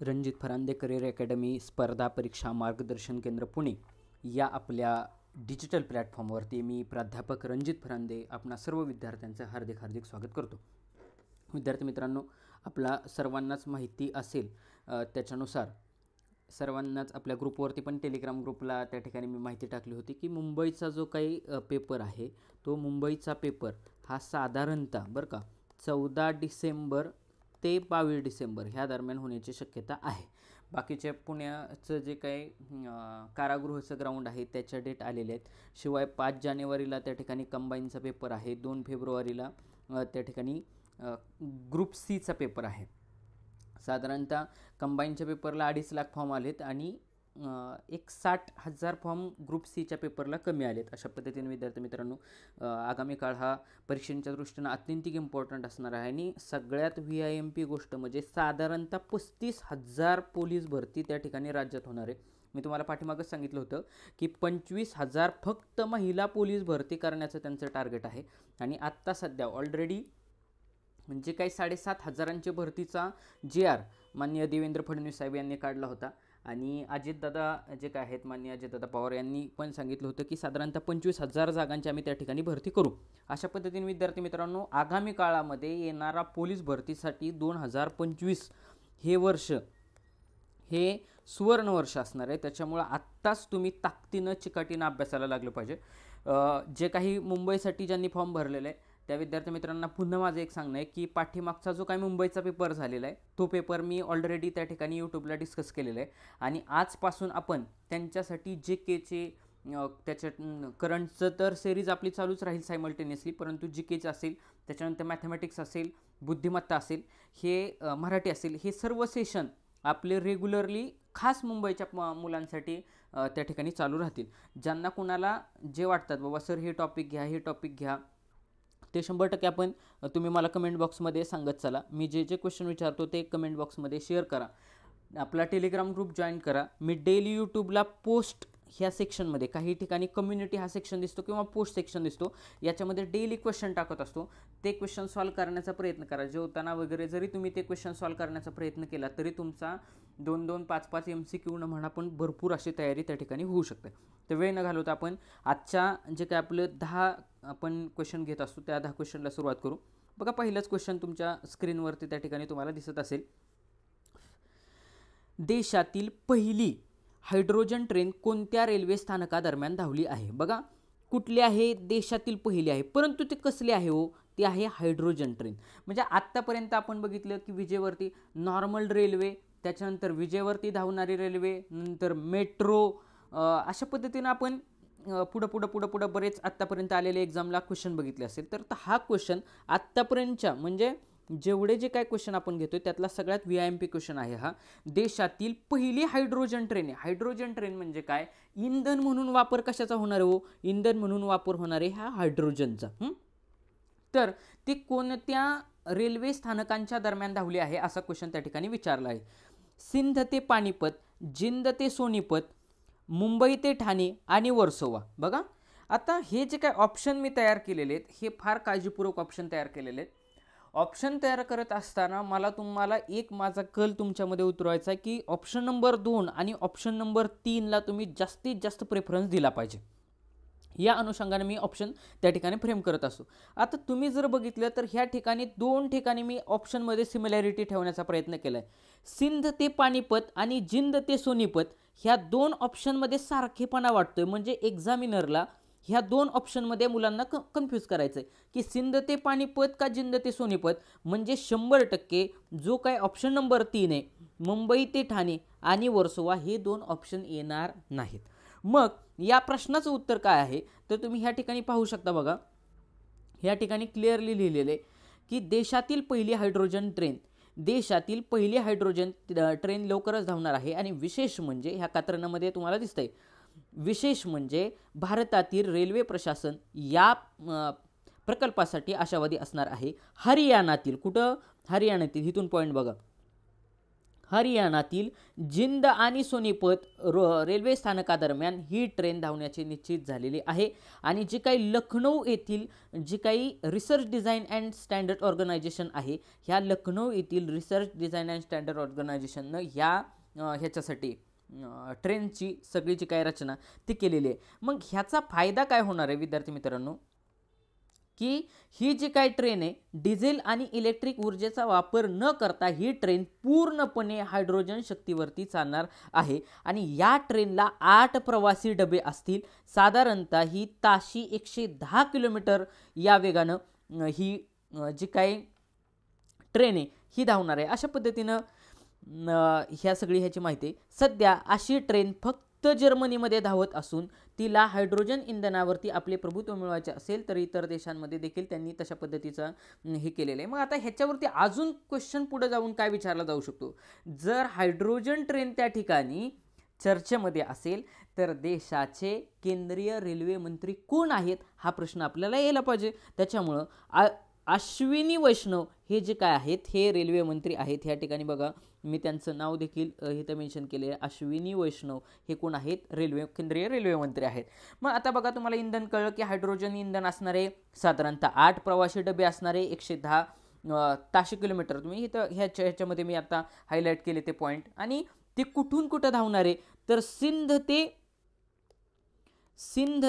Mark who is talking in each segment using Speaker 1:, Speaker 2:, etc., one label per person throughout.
Speaker 1: Ranjit Farande career academy स्पर्धा परीक्षा मार्गदर्शन केंद्र पुणे या आपल्या डिजिटल प्लॅटफॉर्मवरती मी प्राध्यापक रणजित फरांदे आपणा सर्व विद्यार्थ्यांचं हार्दिक स्वागत करतो। विद्यार्थी मित्रांनो, आपला सर्वांनाच माहिती असेल त्याच्यानुसार सर्वांनाच आपल्या ग्रुपवरती पण टेलिग्राम ग्रुपला त्या ठिकाणी मी माहिती टाकली होती की मुंबईचा जो काही पेपर आहे तो मुंबईचा पेपर हा साधारणतः बरं का 14 डिसेंबर ते 22 डिसेंबर ह्या दरम्यान होण्याची शक्यता आहे। बाकीचे पुण्याचं जे काही कारागृहाचं ग्राउंड आहे त्याच्या डेट आलेले आहेत। शिवाय 5 जानेवारीला त्या ठिकाणी कंबाईनचा पेपर आहे, 2 फेब्रुवारीला त्या ठिकाणी ग्रुप सीचा पेपर आहे। साधारणतः कंबाईनच्या पेपरला 2.5 लाख फॉर्म आलेत आणि 60,000 फॉर्म ग्रुप सीच्या पेपरला कमी आलेत। अशा पद्धतीने विद्यार्थी मित्रांनो, आगामी काळ हा परीक्षेच्या दृष्टीने अत्यंत इम्पॉर्टंट असणार आहे आणि सगळ्यात VIMP गोष्ट म्हणजे साधारणतः 35,000 पोलीस भरती त्या ठिकाणी राज्यात होणार आहे। मी तुम्हाला पाठीमागच सांगितलं होतं की 25,000 फक्त महिला पोलीस भरती करण्याचं त्यांचं टार्गेट आहे आणि आत्ता सध्या ऑलरेडी म्हणजे काही 7,500 भरतीचा JR माननीय देवेंद्र फडणवीस साहेब यांनी काढला होता आणि अजितदादा जे काय आहेत माननीय अजितदादा पवार यांनी पण सांगितलं होतं की साधारणतः 25,000 जागांची आम्ही त्या ठिकाणी भरती करू। अशा पद्धतीने विद्यार्थी मित्रांनो, आगामी काळामध्ये येणारा पोलीस भरतीसाठी 2025 हे वर्ष हे सुवर्ण वर्ष असणार आहे। त्याच्यामुळे आत्ताच तुम्ही ताकदीनं चिकाटीनं अभ्यासाला लागलं पाहिजे। जे काही मुंबईसाठी ज्यांनी फॉर्म भरलेले आहे त्या विद्यार्थी मित्रांना पुन्हा माझं एक सांगणं आहे की पाठीमागचा जो काही मुंबईचा पेपर झालेला आहे तो पेपर मी ऑलरेडी त्या ठिकाणी यूट्यूबला डिस्कस केलेला आहे आणि आजपासून आपण त्यांच्यासाठी JKचे त्याच्या करंटचं तर सिरीज आपली चालूच राहील सायमल्टेनियसली, परंतु JKचं असेल, त्याच्यानंतर मॅथमॅटिक्स असेल, बुद्धिमत्ता असेल, हे मराठी असेल, हे सर्व सेशन आपले रेग्युलरली खास मुंबईच्या मुलांसाठी त्या ठिकाणी चालू राहतील। ज्यांना कुणाला जे वाटतात बाबा सर हे टॉपिक घ्या हे टॉपिक घ्या ते 100% आपण तुम्ही मला कमेंट बॉक्समध्ये सांगत चला। मी जे क्वेश्चन विचारतो ते कमेंट बॉक्समध्ये शेअर करा, आपला टेलिग्राम ग्रुप जॉईन करा। मी डेली यूट्यूबला पोस्ट ह्या सेक्शनमध्ये काही ठिकाणी कम्युनिटी हा सेक्शन दिसतो किंवा पोस्ट सेक्शन दिसतो, याच्यामध्ये डेली क्वेश्चन टाकत असतो। ते क्वेश्चन सॉल्व करण्याचा प्रयत्न करा। जेवताना वगैरे जरी तुम्ही ते क्वेश्चन सॉल्व करण्याचा प्रयत्न केला तरी तुमचा 2-2, 5-5 MCQ न म्हणा पण भरपूर अशी तयारी त्या ठिकाणी होऊ शकते। तर वेळ न घालवता आपण आजच्या जे काय आपलं 10 आपण क्वेश्चन घेत असतो त्या 10 क्वेश्चनला सुरुवात करू। बघा, पहिलाच क्वेश्चन तुमच्या स्क्रीनवरती त्या ठिकाणी तुम्हाला दिसत असेल। देशातील पहिली हायड्रोजन ट्रेन कोणत्या रेल्वे स्थानकादरम्यान धावली आहे? बघा, कुठली आहे? देशातील पहिली आहे, परंतु ते कसली आहे हो? ती आहे हायड्रोजन ट्रेन। म्हणजे आत्तापर्यंत आपण बघितलं की विजेवरती नॉर्मल रेल्वे, त्याच्यानंतर विजेवरती धावणारी रेल्वे, नंतर मेट्रो, अशा पद्धतीने आपण पुढं बरेच आत्तापर्यंत आलेले एक्झामला क्वेश्चन बघितले असेल। तर हा क्वेश्चन आत्तापर्यंतच्या म्हणजे जेवढे जे काय क्वेश्चन आपण घेतोय त्यातला सगळ्यात VIMP क्वेश्चन आहे हा। देशातील पहिली हायड्रोजन ट्रेन आहे। हायड्रोजन ट्रेन म्हणजे काय? इंधन म्हणून वापर कशाचा होणार आहे हो? इंधन म्हणून वापर होणार आहे ह्या हायड्रोजनचा। तर ती कोणत्या रेल्वे स्थानकांच्या दरम्यान धावली आहे असा क्वेश्चन त्या ठिकाणी विचारला आहे। सिंध ते पानिपत, जिंद ते सोनीपत, मुंबई ते ठाणे आणि वर्सोवा। बघा, आता हे जे काय ऑप्शन मी तयार केलेले आहेत हे फार काळजीपूर्वक ऑप्शन तयार केलेले आहेत। ऑप्शन तयार करत असताना मला तुम्हाला एक माझा कल तुमच्यामध्ये उतरवायचा आहे की ऑप्शन नंबर 2 आणि ऑप्शन नंबर 3ला तुम्ही जास्तीत जास्त प्रेफरन्स दिला पाहिजे। या अनुषंगाने मी ऑप्शन त्या ठिकाणी फ्रेम करत असतो। आता तुम्ही जर बघितलं तर ह्या ठिकाणी 2 ठिकाणी मी ऑप्शनमध्ये सिमिलॅरिटी ठेवण्याचा प्रयत्न केला आहे। सिंध ते पानिपत आणि जिंद ते सोनीपत ह्या 2 ऑप्शनमध्ये सारखेपणा वाटतोय, म्हणजे एक्झामिनरला ह्या 2 ऑप्शनमध्ये मुलांना कन्फ्यूज करायचं आहे की सिंध ते पानिपत का जिंद ते सोनीपत। म्हणजे 100% जो काय ऑप्शन नंबर 3 आहे मुंबई ते ठाणे आणि वर्सोवा हे 2 ऑप्शन येणार नाहीत। मग या प्रश्नाचं उत्तर काय आहे तर तुम्ही ह्या ठिकाणी पाहू शकता। बघा, ह्या ठिकाणी क्लिअरली लिहिलेले की देशातील पहिली हायड्रोजन ट्रेन, देशातील पहिली हायड्रोजन ट्रेन लवकरच धावणार आहे आणि विशेष म्हणजे ह्या कात्रणामध्ये तुम्हाला दिसतंय, विशेष म्हणजे भारतातील रेल्वे प्रशासन या प्रकल्पासाठी आशावादी असणार आहे। हरियाणातील, कुठं? हरियाणातील, इथून पॉईंट बघा, हरियाणातील जिंद आणि सोनीपत रेल्वे स्थानकादरम्यान ही ट्रेन धावण्याचे निश्चित झालेले आहे. आणि जी काही लखनौ येथील जी काही Research Design and Standard Organisation आहे, ह्या लखनौ येथील रिसर्च डिझाईन अँड स्टँडर्ड ऑर्गनायझेशननं ह्याच्यासाठी ट्रेनची सगळी जी काही रचना ती केलेली आहे. मग ह्याचा फायदा काय होणार आहे विद्यार्थी मित्रांनो, की ही जी काही ट्रेन आहे डिझेल आणि इलेक्ट्रिक ऊर्जेचा वापर न करता ही ट्रेन पूर्णपणे हायड्रोजन शक्तीवरती चालणार आहे. आणि या ट्रेनला 8 प्रवासी डबे असतील. साधारणतः ही ताशी 110 किलोमीटर या वेगानं ही जी काही ट्रेन आहे ही धावणार आहे. अशा पद्धतीनं ह्या सगळी ह्याची माहिती आहे. सध्या अशी ट्रेन फक्त जर्मनीमध्ये धावत असून तिला हायड्रोजन इंधनावरती आपले प्रभुत्व मिळवायचे असेल तर इतर देशांमध्ये देखील त्यांनी तशा पद्धतीचं हे केलेलं आहे. मग आता ह्याच्यावरती अजून क्वेश्चन पुढे जाऊन काय विचारला जाऊ शकतो, जर हायड्रोजन ट्रेन त्या ठिकाणी चर्चेमध्ये असेल तर देशाचे केंद्रीय रेल्वे मंत्री कोण आहेत हा प्रश्न आपल्याला यायला पाहिजे. त्याच्यामुळं अश्विनी वैष्णव हे जे काय आहेत हे रेल्वे मंत्री आहेत. ह्या ठिकाणी बघा मी त्यांचं नाव देखील इथं मेन्शन केले आहे. अश्विनी वैष्णव हे कोण आहेत, केंद्रीय रेल्वे मंत्री आहेत. मग आता बघा तुम्हाला इंधन कळलं की हायड्रोजन इंधन असणारे साधारणतः 8 प्रवासी डबे असणारे 110 ताशी किलोमीटर. तुम्ही इथं ह्याच्यामध्ये मी आता हायलाईट केले ते पॉईंट. आणि ते कुठून कुठं धावणार आहे तर सिंध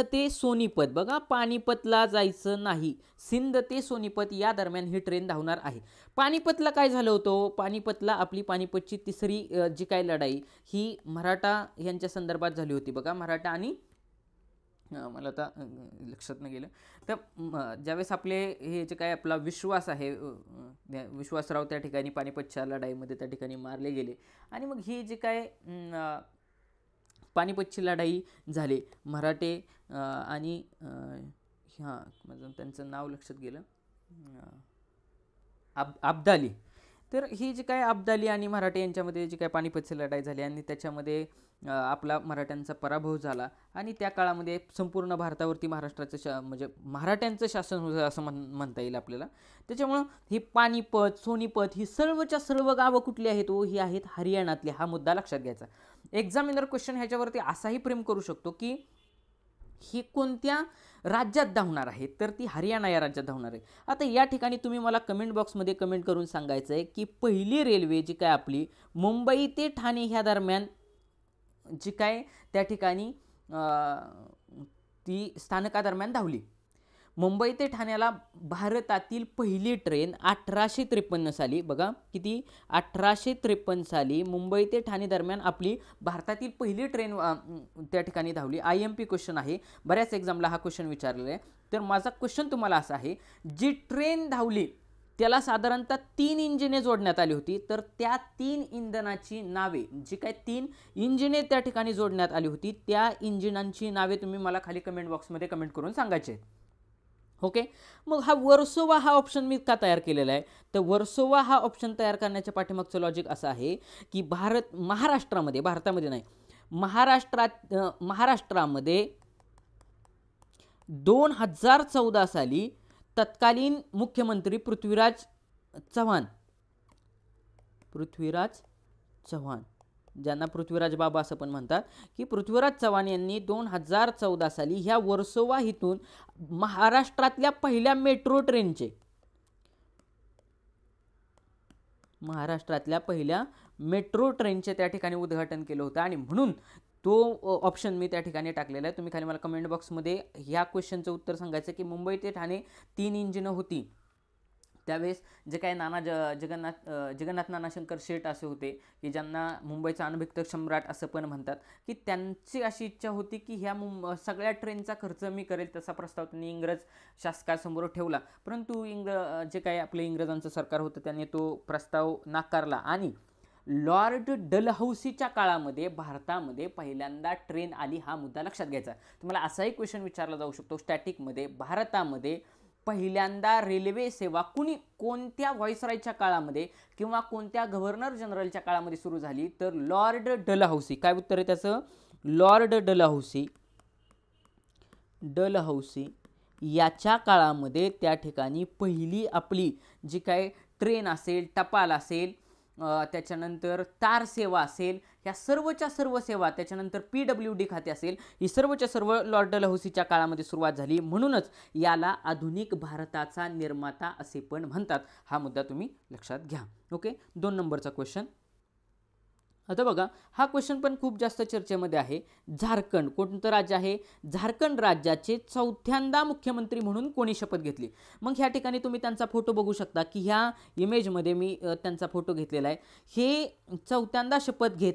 Speaker 1: ते सोनीपत. बघा पानिपतला जायचं नाही, सिंध ते सोनीपत या दरम्यान ही ट्रेन धावणार आहे. पानिपतला काय झालं होतं, पानिपतला आपली पानिपतची तिसरी जी काय लढाई ही मराठा यांच्या संदर्भात झाली होती. बघा मराठा आणि मला आता लक्षात न गेलं तर ज्यावेळेस आपले हे जे काय आपला विश्वास आहे विश्वासराव त्या ठिकाणी पानिपतच्या लढाईमध्ये त्या ठिकाणी मारले गेले. आणि मग ही जी काय पानिपतची लढाई झाली मराठे आणि माझं त्यांचं नाव लक्षात गेलं अब्दाली. तर ही जी काय अब्दाली आणि मराठे यांच्यामध्ये जी काय पानिपतची लढाई झाली आणि त्याच्यामध्ये आपला मराठ्यांचा पराभव झाला. आणि त्या काळामध्ये संपूर्ण भारतावरती महाराष्ट्राचं म्हणजे मराठ्यांचं शासन होतं असं म्हणता येईल आपल्याला. त्याच्यामुळं ही पानिपत सोनीपत ही सर्वच्या सर्व गावं कुठली आहेत ही आहेत हरियाणातली. हा मुद्दा लक्षात घ्यायचा. एक्झामिनर क्वेश्चन ह्याच्यावरती असाही प्रेम करू शकतो की ही कोणत्या राज्यात धावणार आहे तर ती हरियाणा या राज्यात धावणार आहे. आता या ठिकाणी तुम्ही मला कमेंट बॉक्समध्ये कमेंट करून सांगायचं आहे की पहिली रेल्वे जी काय आपली मुंबई ते ठाणे ह्या दरम्यान जी काय त्या ठिकाणी ती स्थानकादरम्यान धावली. मुंबई ते ठाण्याला भारतातील पहिली ट्रेन 1853 साली. बघा किती 1853 साली मुंबई ते ठाणे दरम्यान आपली भारतातील पहिली ट्रेन त्या ठिकाणी धावली. IMP क्वेश्चन आहे, बऱ्याच एक्झामला हा क्वेश्चन विचारलेला आहे. तर माझा क्वेश्चन तुम्हाला असा आहे, जी ट्रेन धावली त्याला साधारणतः 3 इंजिने जोडण्यात आली होती. तर त्या 3 इंधनाची नावे जी काय 3 इंजिने त्या ठिकाणी जोडण्यात आली होती त्या इंजिनांची नावे तुम्ही मला खाली कमेंट बॉक्समध्ये कमेंट करून सांगायचे. ओके. मग हा वर्सोवा हा ऑप्शन मी का तयार केलेला आहे तर वर्सोवा हा ऑप्शन तयार करण्याच्या पाठीमागचं लॉजिक असं आहे की महाराष्ट्रामध्ये महाराष्ट्रामध्ये 2014 साली तत्कालीन मुख्यमंत्री पृथ्वीराज चव्हाण ज्यांना पृथ्वीराज बाबा असं पण म्हणतात की पृथ्वीराज चव्हाण यांनी 2014 साली ह्या वर्सोवा इथून महाराष्ट्रातल्या पहिल्या मेट्रो ट्रेनचे त्या ठिकाणी उद्घाटन केलं होतं. आणि म्हणून तो ऑप्शन मी त्या ठिकाणी टाकलेला आहे. तुम्ही खाली मला कमेंट बॉक्समध्ये ह्या क्वेश्चनचं उत्तर सांगायचं की मुंबई ते ठाणे 3 इंजिनं होती त्यावेळेस जे काही जगन्नाथ नानाशंकर शेठ असे होते की ज्यांना मुंबईचा अनभिक्त सम्राट असं पण म्हणतात की त्यांची अशी इच्छा होती की ह्या सगळ्या ट्रेनचा खर्च मी करेल. तसा प्रस्ताव त्यांनी इंग्रज शासकासमोर ठेवला. परंतु जे काही आपलं इंग्रजांचं सरकार होतं त्यांनी तो प्रस्ताव नाकारला. आणि लॉर्ड डलहौसीच्या काळामध्ये भारतामध्ये पहिल्यांदा ट्रेन आली. हा मुद्दा लक्षात घ्यायचा. तुम्हाला असाही क्वेश्चन विचारला जाऊ शकतो स्टॅटिकमध्ये, भारतामध्ये पहिल्यांदा रेल्वे सेवा कोणत्या व्हाईसरायच्या काळामध्ये किंवा कोणत्या गव्हर्नर जनरलच्या काळामध्ये सुरू झाली तर लॉर्ड डलहौसी. काय उत्तर आहे त्याचं, लॉर्ड डलहौसी याच्या काळामध्ये त्या ठिकाणी पहिली आपली जी काय ट्रेन असेल, टपाल असेल त्याच्यानंतर तार सेवा असेल, ह्या सर्वच्या सर्व सेवा, त्याच्यानंतर PWD खाते असेल, ही सर्वच्या सर्व लॉर्ड डलहौसीच्या काळामध्ये सुरुवात झाली. म्हणूनच याला आधुनिक भारताचा निर्माता असे पण म्हणतात. हा मुद्दा तुम्ही लक्षात घ्या. ओके, 2 नंबरचा क्वेश्चन. आता बघा, हा क्वेश्चन पण खूप जास्त चर्चेमध्ये आहे. झारखंड कोणतं राज्य आहे? झारखंड राज्याचे 4थ्यांदा मुख्यमंत्री म्हणून कोणी शपथ घेतली? मग ह्या ठिकाणी तुम्ही त्यांचा फोटो बघू शकता की ह्या इमेजमध्ये मी त्यांचा फोटो घेतलेला आहे. हे 4थ्यांदा शपथ घेत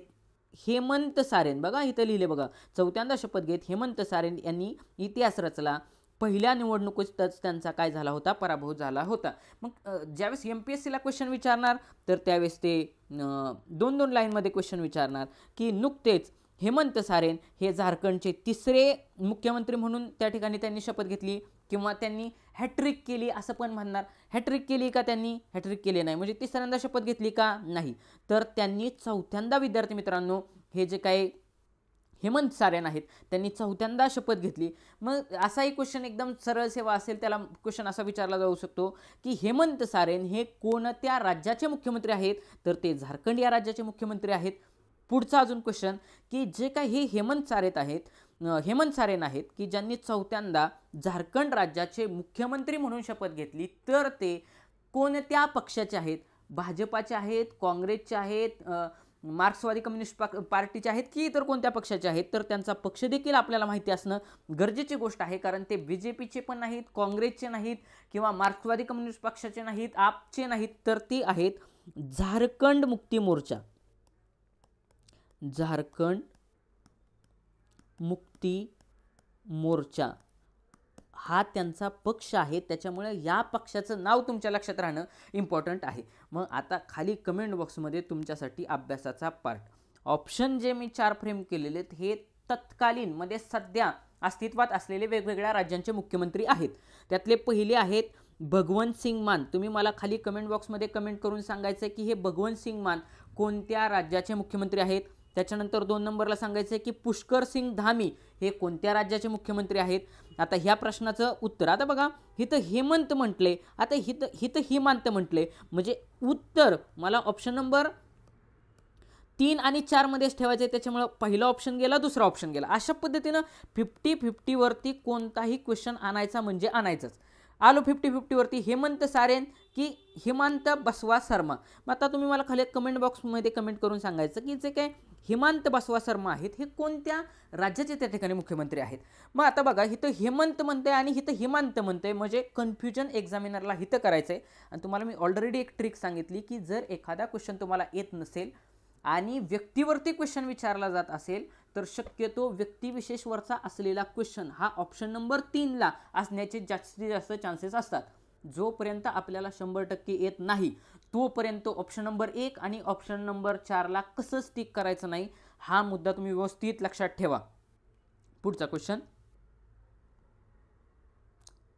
Speaker 1: हेमंत सारेन, बघा इथं लिहिले बघा, 4थ्यांदा शपथ घेत हेमंत सारेन यांनी इतिहास रचला. पहिल्या निवडणुकीतच त्यांचा काय झाला होता? पराभव झाला होता. मग ज्यावेळेस MPSCला क्वेश्चन विचारणार तर त्यावेळेस ते 2-2 लाईनमध्ये क्वेश्चन विचारणार की नुकतेच हेमंत सारेन हे झारखंडचे 3रे मुख्यमंत्री म्हणून त्या ठिकाणी त्यांनी शपथ घेतली, किंवा त्यांनी हॅट्रिक केली असं पण म्हणणार. हॅट्रिक केली का? त्यांनी हॅट्रिक केली नाही, म्हणजे 3ऱ्यांदा शपथ घेतली का? नाही. तर त्यांनी 4थ्यांदा, विद्यार्थी मित्रांनो, हे जे काही हेमंत सारेन आहेत त्यांनी 4थ्यांदा शपथ घेतली. मग असाही क्वेश्चन एकदम सरळ सेवा असेल त्याला क्वेश्चन असा विचारला जाऊ शकतो की हेमंत सारेन हे कोणत्या राज्याचे मुख्यमंत्री आहेत? तर ते झारखंड या राज्याचे मुख्यमंत्री आहेत. पुढचा अजून क्वेश्चन की जे काही हे हेमंत सारेन आहेत की ज्यांनी 4थ्यांदा झारखंड राज्याचे मुख्यमंत्री म्हणून शपथ घेतली, तर ते कोणत्या पक्षाचे आहेत? भाजपाचे आहेत, काँग्रेसचे आहेत, मार्क्सवादी कम्युनिस्ट पार्टीचे आहेत की इतर कोणत्या पक्षाचे आहेत? तर त्यांचा पक्ष देखील आपल्याला माहिती असणं गरजेची गोष्ट आहे, कारण ते BJPचे पण नाहीत, काँग्रेसचे नाहीत, किंवा मार्क्सवादी कम्युनिस्ट पक्षाचे नाहीत, आपचे नाहीत, तर ते आहेत झारखंड मुक्ती मोर्चा. झारखंड मुक्ती मोर्चा हा त्यांचा पक्ष आहे. त्याच्यामुळे या पक्षाचं नाव तुमच्या लक्षात राहणं इम्पॉर्टंट आहे. मग आता खाली कमेंट बॉक्समध्ये तुमच्यासाठी अभ्यासाचा पार्ट, ऑप्शन जे मी 4 फ्रेम केलेले आहेत हे तत्कालीन मध्ये सध्या अस्तित्वात असलेले वेगवेगळ्या राज्यांचे मुख्यमंत्री आहेत. त्यातले पहिले आहेत भगवंत सिंग मान. तुम्ही मला खाली कमेंट बॉक्समध्ये कमेंट करून सांगायचं की हे भगवंत सिंग मान कोणत्या राज्याचे मुख्यमंत्री आहेत. त्याच्यानंतर 2 नंबरला सांगायचं की पुष्कर सिंग धामी हे कोणत्या राज्याचे मुख्यमंत्री आहेत. आता ह्या प्रश्नाचं उत्तर, आता बघा हिथं हेमंत म्हटले, आता हिथं हिमांत म्हटले, म्हणजे उत्तर मला ऑप्शन नंबर 3 आणि 4 मध्येच ठेवायचे. त्याच्यामुळे पहिला ऑप्शन गेला, दुसरा ऑप्शन गेला. अशा पद्धतीनं 50-50 वरती कोणताही क्वेश्चन आणायचा म्हणजे आणायचंच. आलो 50-50 वरती, हेमंत सारेन की हिमांत बसवा शर्मा. मग आता तुम्ही मला खाली कमेंट बॉक्समध्ये कमेंट करून सांगायचं की जे काय हिमांत बसवा शर्मा आहेत हे कोणत्या राज्याचे त्या ठिकाणी मुख्यमंत्री आहेत. मग आता बघा इथं हेमंत म्हणते आणि इथं हिमांत म्हणते, म्हणजे कन्फ्युजन एक्झामिनरला हिथं करायचं आहे. आणि तुम्हाला मी ऑलरेडी एक ट्रिक सांगितली की जर एखादा क्वेश्चन तुम्हाला येत नसेल आणि व्यक्तीवरती क्वेश्चन विचारला जात असेल तर शक्यतो व्यक्तिविशेषवरचा असलेला क्वेश्चन हा ऑप्शन नंबर 3ला असण्याचे जास्तीत जास्त चान्सेस असतात. जोपर्यंत आपल्याला 100% येत नाही तोपर्यंत ऑप्शन नंबर 1 आणि ऑप्शन नंबर 4ला कसं स्टिक करायचं नाही, हा मुद्दा तुम्ही व्यवस्थित लक्षात ठेवा. पुढचा क्वेश्चन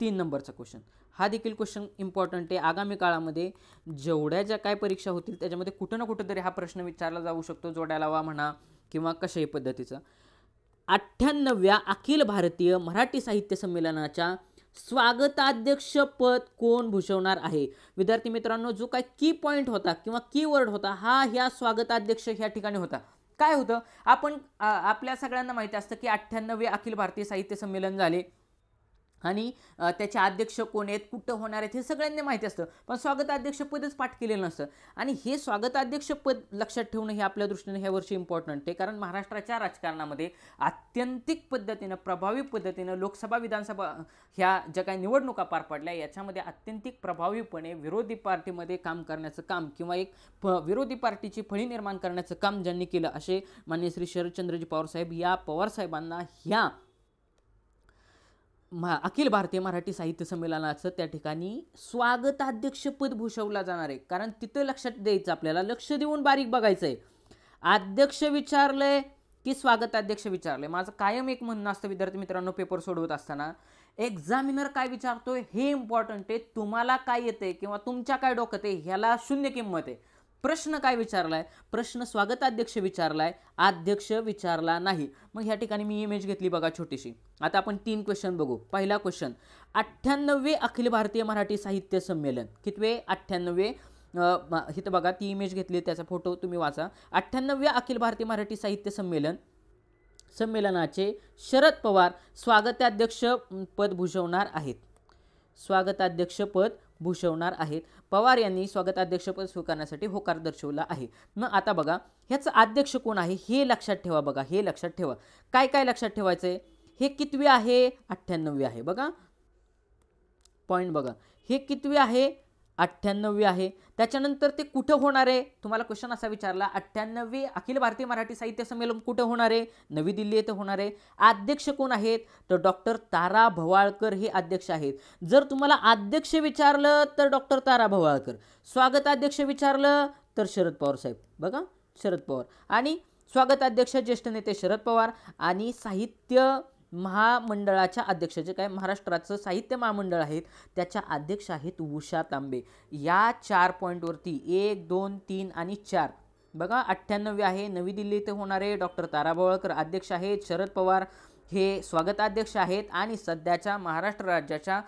Speaker 1: 3 नंबरचा क्वेश्चन, हा देखील क्वेश्चन इम्पॉर्टंट आहे. आगामी काळामध्ये जेवढ्या ज्या काय परीक्षा होतील त्याच्यामध्ये कुठं ना कुठं तरी हा प्रश्न विचारला जाऊ शकतो, जोड्या लावा म्हणा किंवा कशाही पद्धतीचं. 98व्या अखिल भारतीय मराठी साहित्य संमेलनाच्या स्वागताध्यक्ष पद कोण भूषवणार आहे? विद्यार्थी मित्रांनो, जो काय की पॉइंट होता किंवा कीवर्ड होता हा ह्या स्वागताध्यक्ष ह्या ठिकाणी होता. काय होतं, आपण आपल्या सगळ्यांना माहिती असतं की 98वे अखिल भारतीय साहित्य संमेलन झाले आणि त्याचे अध्यक्ष कोण आहेत, कुठं होणार आहेत हे सगळ्यांना माहिती असतं, पण स्वागताध्यक्षपदच पाठ केलेलं नसतं. आणि हे स्वागताध्यक्षपद लक्षात ठेवणं हे आपल्या दृष्टीने ह्या वर्षी इम्पॉर्टंट आहे, कारण महाराष्ट्राच्या राजकारणामध्ये अत्यंतिक पद्धतीनं प्रभावी पद्धतीनं लोकसभा विधानसभा ह्या ज्या काही निवडणुका पार पडल्या याच्यामध्ये अत्यंतिक प्रभावीपणे विरोधी पार्टीमध्ये काम करण्याचं काम किंवा एक विरोधी पार्टीची फळी निर्माण करण्याचं काम ज्यांनी केलं असे माननीय श्री शरदचंद्रजी पवार साहेब, या पवार साहेबांना ह्या अखिल भारतीय मराठी साहित्य संमेलनाचं त्या ठिकाणी स्वागताध्यक्षपद भूषवला जाणार आहे. कारण तिथं लक्षात द्यायचं, आपल्याला लक्ष देऊन बारीक बघायचं आहे. अध्यक्ष विचारलंय की स्वागताध्यक्ष विचारलंय. माझं कायम एक म्हणणं असतं विद्यार्थी मित्रांनो, पेपर सोडवत असताना एक्झामिनर काय विचारतोय हे इम्पॉर्टंट आहे, तुम्हाला काय येते किंवा तुमच्या काय डोक्यात आहे ह्याला शून्य किंमत आहे. प्रश्न काय विचारलाय, प्रश्न स्वागताध्यक्ष विचारलाय, अध्यक्ष विचारला नाही. मग ह्या ठिकाणी मी इमेज घेतली बघा छोटीशी. आता आपण 3 क्वेश्चन बघू. पहिला क्वेश्चन, 98वे अखिल भारतीय मराठी साहित्य संमेलन, कितवे? 98वे इथं बघा ती इमेज घेतली, त्याचा फोटो तुम्ही वाचा. 98व्या अखिल भारतीय मराठी साहित्य संमेलनाचे शरद पवार स्वागताध्यक्ष पद भूषवणार आहेत. स्वागताध्यक्षपद भूषवणार आहेत. पवार यांनी स्वागताध्यक्षपद स्वीकारण्यासाठी होकार दर्शवला आहे. मग आता बघा ह्याचं अध्यक्ष कोण आहे हे लक्षात ठेवा. बघा हे लक्षात ठेवा. काय काय लक्षात ठेवायचंय, हे कितवे आहे, 98वे आहे. बघा पॉइंट बघा, हे कितवे आहे, 98वे आहे. त्याच्यानंतर ते कुठं होणार आहे, तुम्हाला क्वेश्चन असा विचारला 98वे अखिल भारतीय मराठी साहित्य संमेलन कुठं होणार आहे, नवी दिल्ली येथे होणार आहे. अध्यक्ष कोण आहेत, तर डॉक्टर तारा भवाळकर हे अध्यक्ष आहेत. जर तुम्हाला अध्यक्ष विचारलं तर डॉक्टर तारा भवाळकर, स्वागताध्यक्ष विचारलं तर शरद पवार साहेब. बघा शरद पवार, आणि स्वागताध्यक्ष ज्येष्ठ नेते शरद पवार, आणि साहित्य महामंडळाच्या अध्यक्ष जे काय महाराष्ट्राचं साहित्य महामंडळ आहेत त्याच्या अध्यक्ष आहेत उषा तांबे. या 4 पॉईंटवरती 1, 2, 3 आणि 4 बघा 98 आहे, नवी दिल्ली येथे होणारे डॉक्टर तारा भवाळकर अध्यक्ष आहेत, शरद पवार हे स्वागताध्यक्ष आहेत, आणि सध्याच्या महाराष्ट्र राज्याच्या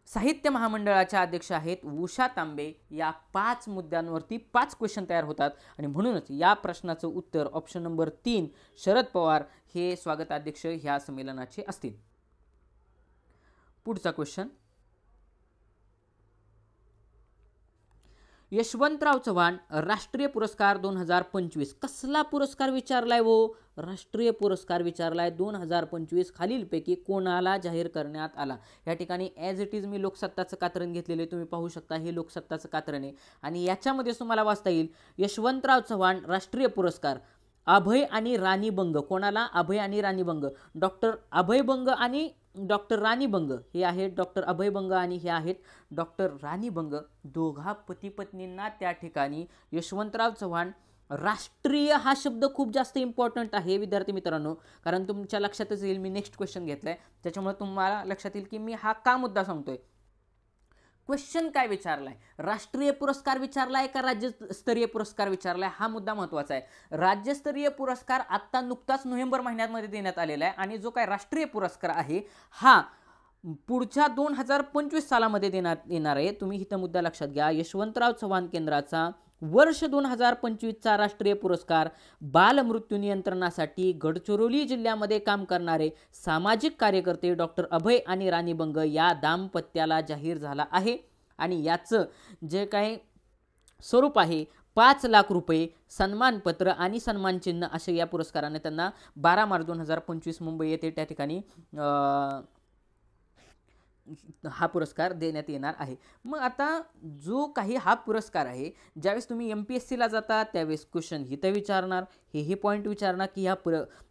Speaker 1: साहित्य महामंडळाच्या अध्यक्ष आहेत उषा तांबे. या 5 मुद्द्यांवरती 5 क्वेश्चन तयार होतात, आणि म्हणूनच या प्रश्नाचं उत्तर ऑप्शन नंबर 3 शरद पवार हे स्वागताध्यक्ष ह्या संमेलनाचे असतील. पुढचा क्वेश्चन, यशवंतराव चव्हाण राष्ट्रीय पुरस्कार 2025 कसला पुरस्कार विचारलाय वो, राष्ट्रीय पुरस्कार विचारलाय 2025 खालीलपैकी कोणाला जाहीर करण्यात आला. या ठिकाणी ॲज इट इज मी लोकसत्ताचं कात्रण घेतलेले तुम्ही पाहू शकता, हे लोकसत्ताचं कात्रण आहे, आणि याच्यामध्ये तुम्हाला वाचता येईल यशवंतराव चव्हाण राष्ट्रीय पुरस्कार अभय आणि राणी बंग. कोणाला, अभय आणि राणी बंग. डॉक्टर अभय बंग आणि डॉक्टर राणी बंग हे आहेत डॉक्टर अभय बंग, आणि हे आहेत डॉक्टर राणी बंग. दोघा पती पत्नींना त्या ठिकाणी यशवंतराव चव्हाण राष्ट्रीय हा शब्द खूप जास्त इम्पॉर्टंट आहे विद्यार्थी मित्रांनो, कारण तुमच्या लक्षातच येईल मी नेक्स्ट क्वेश्चन घेतलाय त्याच्यामुळे तुम्हाला लक्षात येईल की मी हा का मुद्दा सांगतोय. क्वेश्चन काय विचारलाय, राष्ट्रीय पुरस्कार विचारलाय का राज्यस्तरीय पुरस्कार विचारलाय, हा मुद्दा महत्त्वाचा आहे. राज्यस्तरीय पुरस्कार आत्ता नुकताच नोव्हेंबर महिन्यामध्ये देण्यात आलेला आहे, आणि जो काय राष्ट्रीय पुरस्कार आहे हा पुढच्या 2025 सालामध्ये देण्यात येणार आहे. तुम्ही इथं मुद्दा लक्षात घ्या. यशवंतराव चव्हाण केंद्राचा वर्ष 2025चा राष्ट्रीय पुरस्कार बालमृत्यू नियंत्रणासाठी गडचिरोली जिल्ह्यामध्ये काम करणारे सामाजिक कार्यकर्ते डॉक्टर अभय आणि राणी बंग या दाम्पत्याला जाहीर झाला आहे, आणि याचं जे काही स्वरूप आहे 5 लाख रुपये, सन्मानपत्र आणि सन्मानचिन्ह असे या पुरस्काराने त्यांना 12 मार्च 2025 मुंबई येथे त्या ठिकाणी हा पुरस्कार देण्यात येणार आहे. मग आता जो काही हा पुरस्कार आहे, ज्यावेळेस तुम्ही MPSCला जाता त्यावेळेस क्वेश्चन इथं विचारणार, हे पॉईंट विचारणार की ह्या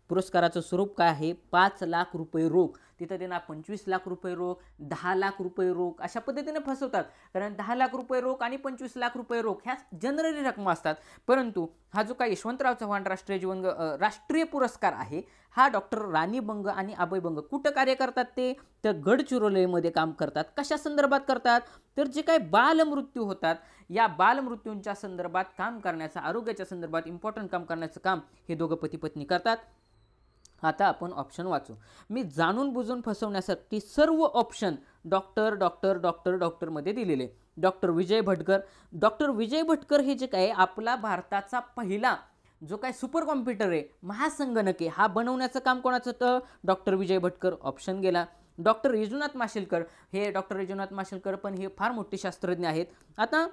Speaker 1: पुरस्काराचं स्वरूप काय आहे. 5 लाख रुपये रोख, तिथं देणार 25 लाख रुपये रोख, 10 लाख रुपये रोख, अशा पद्धतीने फसवतात. कारण 10 लाख रुपये रोख आणि 25 लाख रुपये रोख ह्या जनरली रकमा असतात, परंतु हा जो काही यशवंतराव चव्हाण राष्ट्रीय पुरस्कार आहे हा डॉक्टर राणी बंग आणि अभय बंग कुठं कार्य करतात, ते तर गडचिरोलीमध्ये काम करतात. कशा संदर्भात करतात, तर जे काही बालमृत्यू होतात या बालमृत्यूंच्या संदर्भात काम करण्याचं, आरोग्याच्या संदर्भात इम्पॉर्टंट काम करण्याचं काम हे दोघं पती पत्नी करतात. आता आपण ऑप्शन वाचू. मी जाणून बुजून फसवण्यासाठी सर्व ऑप्शन डॉक्टर मध्ये दिलेले. डॉक्टर विजय भटकर हे जे काय आपला भारताचा पहिला जो काय सुपर कॉम्प्युटर आहे, महासंगणक आहे, हा बनवण्याचं काम कोणाचं होतं, डॉक्टर विजय भटकर. ऑप्शन गेला. डॉक्टर रिजुनाथ माशेलकर पण हे फार मोठे शास्त्रज्ञ आहेत. आता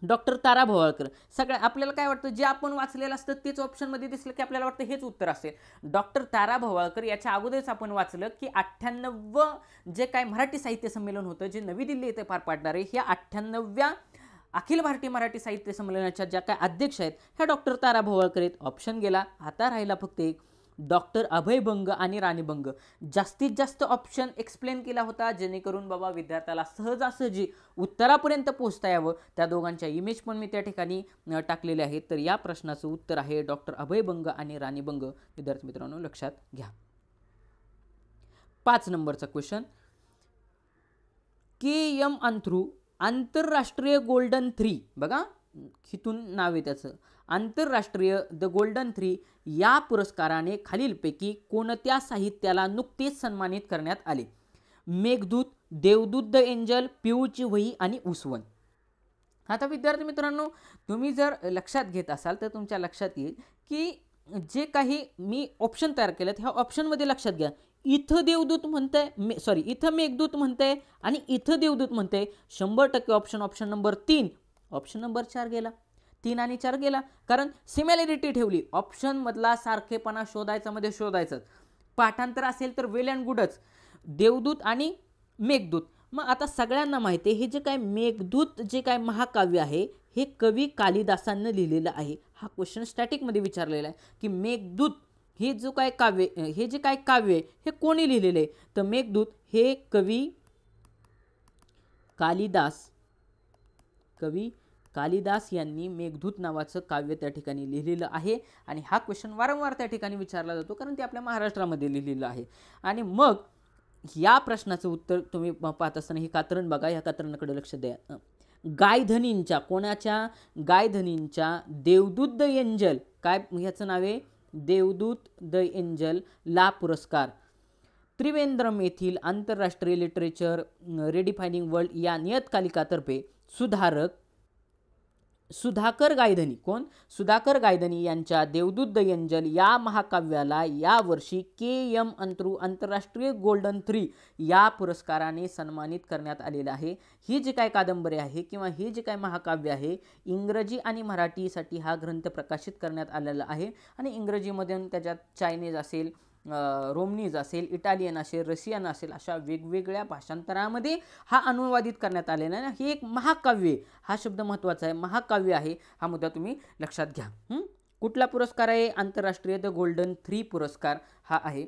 Speaker 1: डॉक्टर तारा भवाळकर, सगळ्या आपल्याला काय वाटतं, जे आपण वाचलेलं असतं तेच ऑप्शनमध्ये दिसलं की आपल्याला वाटतं हेच उत्तर असेल. डॉक्टर तारा भवाळकर याच्या अगोदरच आपण वाचलं की 98 जे काय मराठी साहित्य संमेलन होतं जे नवी दिल्ली येथे पार पाडणार आहे, ह्या 98व्या अखिल भारतीय मराठी साहित्य संमेलनाच्या ज्या काय अध्यक्ष आहेत ह्या डॉक्टर तारा भवाळकर आहेत. ऑप्शन गेला. आता राहिला फक्त एक, डॉक्टर अभय बंग आणि राणी बंग. जास्तीत जास्त ऑप्शन एक्सप्लेन केला होता जेणेकरून बाबा विद्यार्थ्याला सहजासहजी उत्तरापर्यंत पोहोचता यावं. त्या दोघांच्या इमेज पण मी त्या ठिकाणी टाकलेले आहेत. तर या प्रश्नाचं उत्तर आहे डॉक्टर अभय बंग आणि राणी बंग. विद्यार्थी मित्रांनो लक्षात घ्या. 5 नंबरचा क्वेश्चन, KM अंथ्रू आंतरराष्ट्रीय गोल्डन 3, बघा हिथून नाव आहे त्याचं, आंतरराष्ट्रीय द गोल्डन 3 या पुरस्काराने खालीलपैकी कोणत्या साहित्याला नुकतेच सन्मानित करण्यात आले. मेघदूत, देवदूत द एंजल, पिऊची वही आणि उसवन. आता विद्यार्थी मित्रांनो, तुम्ही जर लक्षात घेत असाल तर तुमच्या लक्षात येईल की जे काही मी ऑप्शन तयार केलेत ह्या ऑप्शनमध्ये लक्षात घ्या, इथं देवदूत म्हणतंय, सॉरी इथं मेघदूत म्हणतंय आणि इथं देवदूत म्हणतंय. 100% ऑप्शन नंबर 3, ऑप्शन नंबर 4 गेला. 3 आणि 4 गेला, कारण सिमिलॅरिटी ठेवली. ऑप्शनमधला सारखेपणा शोधायचा मध्ये शोधायचं. पाठांतर असेल तर वेल अँड गुडच, देवदूत आणि मेघदूत. मग आता सगळ्यांना माहिती आहे हे जे काय मेघदूत जे काय महाकाव्य आहे हे कवी कालिदासांनी लिहिलेलं आहे. हा क्वेश्चन स्टॅटिकमध्ये विचारलेला आहे की मेघदूत हे जो काय काव्य, हे जे काय काव्य आहे हे कोणी लिहिलेलं आहे, तर मेघदूत हे कवी कालिदास यांनी मेघदूत नावाचं काव्य त्या ठिकाणी लिहिलेलं आहे. आणि हा क्वेश्चन वारंवार त्या ठिकाणी विचारला जातो कारण ते आपल्या महाराष्ट्रामध्ये लिहिलेलं आहे. आणि मग या प्रश्नाचं उत्तर तुम्ही पाहत असताना ही कात्रण बघा, या कात्रणाकडे लक्ष द्या. गायधनींच्या, कोणाच्या, गायधनींच्या देवदूत द एंजल, काय ह्याचं नाव आहे, देवदूत द एंजल ला पुरस्कार त्रिवेंद्रम येथील आंतरराष्ट्रीय लिटरेचर रिडिफायनिंग वर्ल्ड या नियतकालिकातर्फे सुधाकर गायधनी, कोण, सुधाकर गायधनी यांच्या देवदूत द एंजल या महाकाव्याला यावर्षी KM अंतरू आंतरराष्ट्रीय गोल्डन 3 या पुरस्काराने सन्मानित करण्यात आलेलं आहे. ही जी काय कादंबरी आहे किंवा हे जे काय महाकाव्य आहे इंग्रजी आणि मराठीसाठी हा ग्रंथ प्रकाशित करण्यात आलेला आहे. आणि इंग्रजीमधून त्याच्यात चायनीज असेल, रोमनीज असेल, इटालियन असेल, रशियन असेल, अशा वेगवेगळ्या भाषांतरामध्ये हा अनुवादित करण्यात आलेला आहे. हे एक महाकाव्य, हा शब्द महत्त्वाचा आहे, महाकाव्य आहे, हा मुद्दा तुम्ही लक्षात घ्या. कुठला पुरस्कार आहे, आंतरराष्ट्रीय द गोल्डन 3 पुरस्कार हा आहे.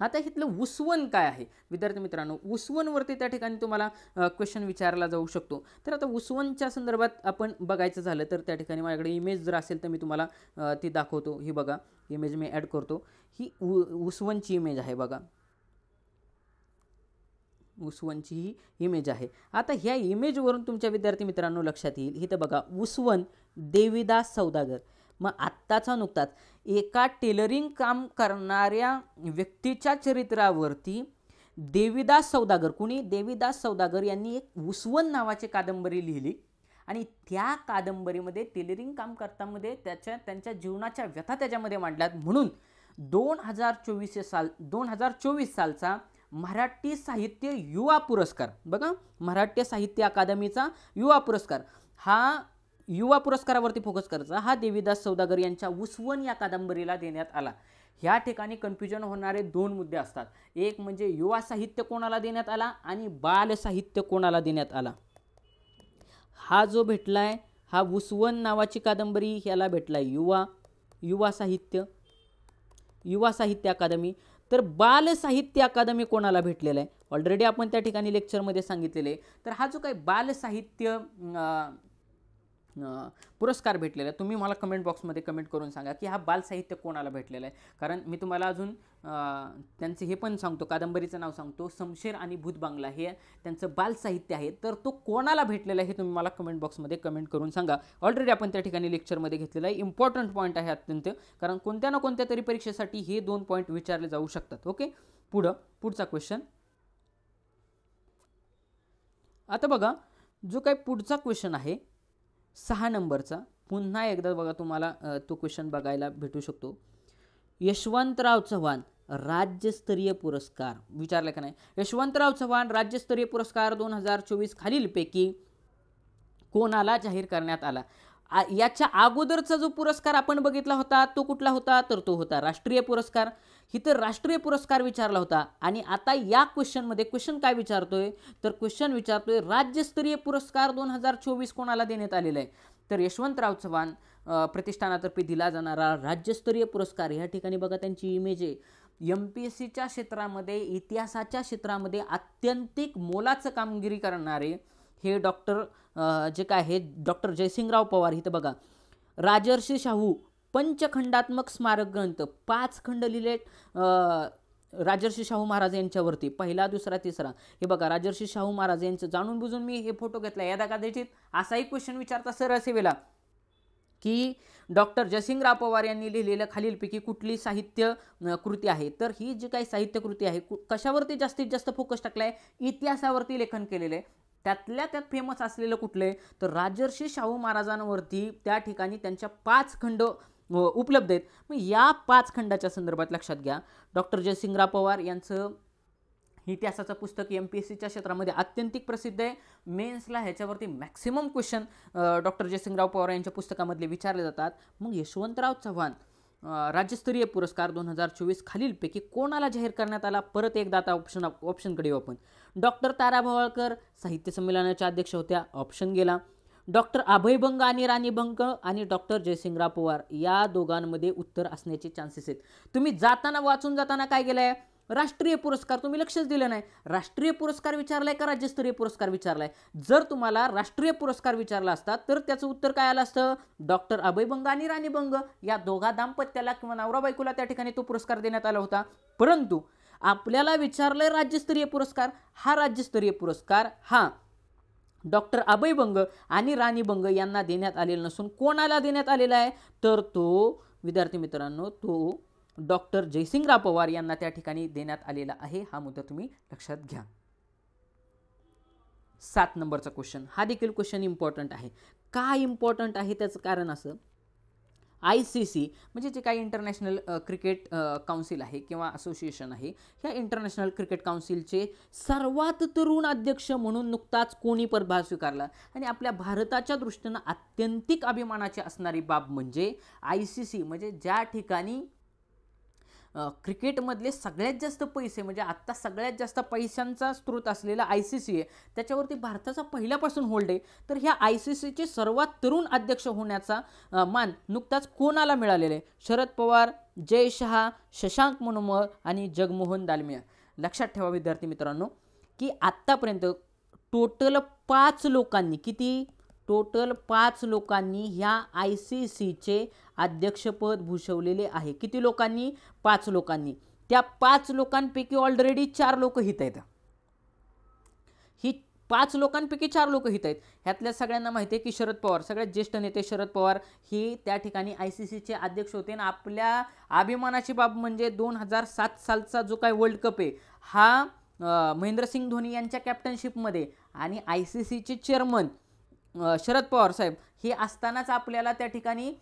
Speaker 1: आता इथलं उसवन काय आहे विद्यार्थी मित्रांनो, उसवनवरती त्या ठिकाणी तुम्हाला क्वेश्चन विचारला जाऊ शकतो. तर आता उसवनच्या संदर्भात आपण बघायचं झालं तर त्या ठिकाणी माझ्याकडे इमेज जर असेल तर मी तुम्हाला ती दाखवतो. ही बघा, इमेज मी ॲड करतो. ही उसवनची इमेज आहे बघा, उसवनची ही इमेज आहे. आता ह्या इमेजवरून तुमच्या विद्यार्थी मित्रांनो लक्षात येईल, इथं बघा उसवन देवीदास सौदागर. मग आत्ताचा नुकताच एका टेलरिंग काम करणाऱ्या व्यक्तीच्या चरित्रावरती देवीदास सौदागर, कुणी, देवीदास सौदागर यांनी एक उसवन नावाची कादंबरी लिहिली. आणि त्या कादंबरीमध्ये टेलरिंग काम करतामध्ये त्यांच्या जीवनाच्या व्यथा त्याच्यामध्ये मांडल्यात. म्हणून 2024 सालचा मराठी साहित्य युवा पुरस्कार, बघा मराठी साहित्य अकादमीचा युवा पुरस्कार, हा युवा पुरस्कारावरती फोकस करायचा, हा देवीदास सौदागर यांच्या उसवन या कादंबरीला देण्यात आला. ह्या ठिकाणी कन्फ्युजन होणारे 2 मुद्दे असतात. एक म्हणजे युवा साहित्य कोणाला देण्यात आला आणि बाल साहित्य कोणाला देण्यात आला. हा जो भेटलाय, हा उसवन नावाची कादंबरी ह्याला भेटलाय युवा साहित्य अकादमी. तर बाल साहित्य अकादमी कोणाला भेटलेला आहे, ऑलरेडी आपण त्या ठिकाणी लेक्चरमध्ये सांगितलेले. तर हा जो काही बाल साहित्य पुरस्कार भेटलेला आहे, तुम्ही मला कमेंट बॉक्समध्ये कमेंट करून सांगा की हा बाल साहित्य कोणाला भेटलेला आहे. कारण मी तुम्हाला अजून त्यांचे हे पण सांगतो, कादंबरीचं नाव सांगतो, शमशेर आणि भूत बांगला हे त्यांचं बाल साहित्य आहे. तर तो कोणाला भेटलेला आहे हे तुम्ही मला कमेंट बॉक्समध्ये कमेंट करून सांगा. ऑलरेडी आपण त्या ठिकाणी लेक्चरमध्ये घेतलेला आहे. इम्पॉर्टंट पॉईंट आहे अत्यंत, कारण कोणत्या ना कोणत्या तरी परीक्षेसाठी हे 2 पॉईंट विचारले जाऊ शकतात. ओके, पुढचा क्वेश्चन. आता बघा जो काही पुढचा क्वेश्चन आहे 6 नंबरचा, पुन्हा एकदा बघा तुम्हाला तो क्वेश्चन बघायला भेटू शकतो. यशवंतराव चव्हाण राज्यस्तरीय पुरस्कार विचारला का नाही. यशवंतराव चव्हाण राज्यस्तरीय पुरस्कार 2024 खालीलपैकी कोणाला जाहीर करण्यात आला. याच्या अगोदरचा जो पुरस्कार आपण बघितला होता तो कुठला होता, तर तो होता राष्ट्रीय पुरस्कार. इथं राष्ट्रीय पुरस्कार विचारला होता. आणि आता या क्वेश्चनमध्ये क्वेश्चन काय विचारतोय, तर क्वेश्चन विचारतोय राज्यस्तरीय पुरस्कार 2024 कोणाला देण्यात आलेला आहे. तर यशवंतराव चव्हाण प्रतिष्ठानातर्फे दिला जाणारा राज्यस्तरीय पुरस्कार, या ठिकाणी बघा त्यांची इमेज आहे. MPSCच्या क्षेत्रामध्ये, इतिहासाच्या क्षेत्रामध्ये अत्यंतिक मोलाचं कामगिरी करणारे हे डॉक्टर जे काय आहे डॉक्टर जयसिंगराव पवार. इथं बघा राजर्षी शाहू पंचखंडात्मक स्मारक ग्रंथ 5 खंड लिहिले राजर्षी शाहू महाराज यांच्यावरती, पहिला, दुसरा, तिसरा. हे बघा राजर्षी शाहू महाराज यांचं, जाणून बुजून मी हे फोटो घेतला. यादा कदाचित असाही क्वेश्चन विचारता सरळ सेवेला की डॉक्टर जयसिंगराव पवार यांनी लिहिलेलं खालीलपैकी कुठली साहित्य कृती आहे. तर ही जी काही साहित्य कृती आहे कशावरती जास्तीत जास्त फोकस टाकलाय, इतिहासावरती लेखन केलेलं आहे. त्यातल्या त्यात फेमस असलेलं कुठले तर राजर्षी शाहू महाराजांवरती त्या ठिकाणी त्यांच्या 5 खंड उपलब्ध आहेत. मग या 5 खंडाच्या संदर्भात लक्षात घ्या, डॉक्टर जयसिंगराव पवार यांचं इतिहासाचं पुस्तक MPSCच्या क्षेत्रामध्ये अत्यंतिक प्रसिद्ध आहे. मेन्सला ह्याच्यावरती maximum question doctor Jaysingrao Pawar यांच्या पुस्तकामधले विचारले जातात. मग यशवंतराव चव्हाण राज्यस्तरीय पुरस्कार 2024 खालीलपैकी कोणाला जाहीर करण्यात आला? परत एकदा आता ऑप्शनकडे येऊ आपण. डॉक्टर तारा भवाळकर साहित्य संमेलनाच्या अध्यक्ष होत्या, ऑप्शन गेला. डॉक्टर अभय बंग आणि राणी बंग आणि डॉक्टर जयसिंगराव पवार या दोघांमध्ये उत्तर असण्याचे चान्सेस आहेत. तुम्ही जाताना वाचून जाताना काय केलंय, राष्ट्रीय पुरस्कार, तुम्ही लक्षच दिलं नाही. राष्ट्रीय पुरस्कार विचारलाय का राज्यस्तरीय पुरस्कार विचारलाय? जर तुम्हाला राष्ट्रीय पुरस्कार विचारला असता तर त्याचं उत्तर काय आलं असतं, डॉक्टर अभय बंग आणि राणी बंग या दोघा दाम्पत्याला किंवा नवरा बायकोला त्या ठिकाणी तो पुरस्कार देण्यात आला होता. परंतु आपल्याला विचारलंय राज्यस्तरीय पुरस्कार. हा राज्यस्तरीय पुरस्कार हा डॉक्टर अभय बंग आणि राणी बंग यांना देण्यात आलेला नसून कोणाला देण्यात आलेला आहे तर तो, विद्यार्थी मित्रांनो, तो डॉक्टर जयसिंगराव पवार यांना त्या ठिकाणी देण्यात आलेला आहे. हा मुद्दा तुम्ही लक्षात घ्या. 7 नंबरचा क्वेश्चन, हा देखील क्वेश्चन इम्पॉर्टंट आहे. का इम्पॉर्टंट आहे त्याचं कारण असं, ICC म्हणजे जे काही इंटरनॅशनल क्रिकेट काउन्सिल आहे किंवा असोसिएशन आहे, ह्या इंटरनॅशनल क्रिकेट काउन्सिलचे सर्वात तरुण अध्यक्ष म्हणून नुकताच कोणी पदभार स्वीकारला आणि आपल्या भारताच्या दृष्टीनं अत्यंतिक अभिमानाची असणारी बाब म्हणजे ICC म्हणजे ज्या ठिकाणी क्रिकेटमधले सगळ्यात जास्त पैसे म्हणजे आत्ता सगळ्यात जास्त पैशांचा स्रोत असलेला ICC आहे, त्याच्यावरती भारताचा पहिल्यापासून होल्ड आहे. तर ह्या ICCचे सर्वात तरुण अध्यक्ष होण्याचा मान नुकताच कोणाला मिळालेला आहे? शरद पवार, जय शहा, शशांक मनोहर आणि जगमोहन दालमिया. लक्षात ठेवा विद्यार्थी मित्रांनो की आत्तापर्यंत टोटल 5 लोकांनी, किती? टोटल 5 लोकांनी ह्या ICCचे अध्यक्षपद भूषवलेले आहे. किती लोकांनी? 5 लोकांनी. त्या 5 लोकांपैकी ऑलरेडी 4 लोक हित आहेत. ही 5 लोकांपैकी 4 लोक हित आहेत. ह्यातल्या सगळ्यांना माहिती आहे की शरद पवार, सगळ्यात ज्येष्ठ नेते शरद पवार हे त्या ठिकाणी ICCचे अध्यक्ष होते आणि आपल्या अभिमानाची बाब म्हणजे 2007 सालचा जो काही वर्ल्ड कप आहे हा महेंद्रसिंग धोनी यांच्या कॅप्टनशिपमध्ये आणि ICCचे चेअरमन शरद पवार साहेब हे असतानाच आपल्याला त्या ठिकाणी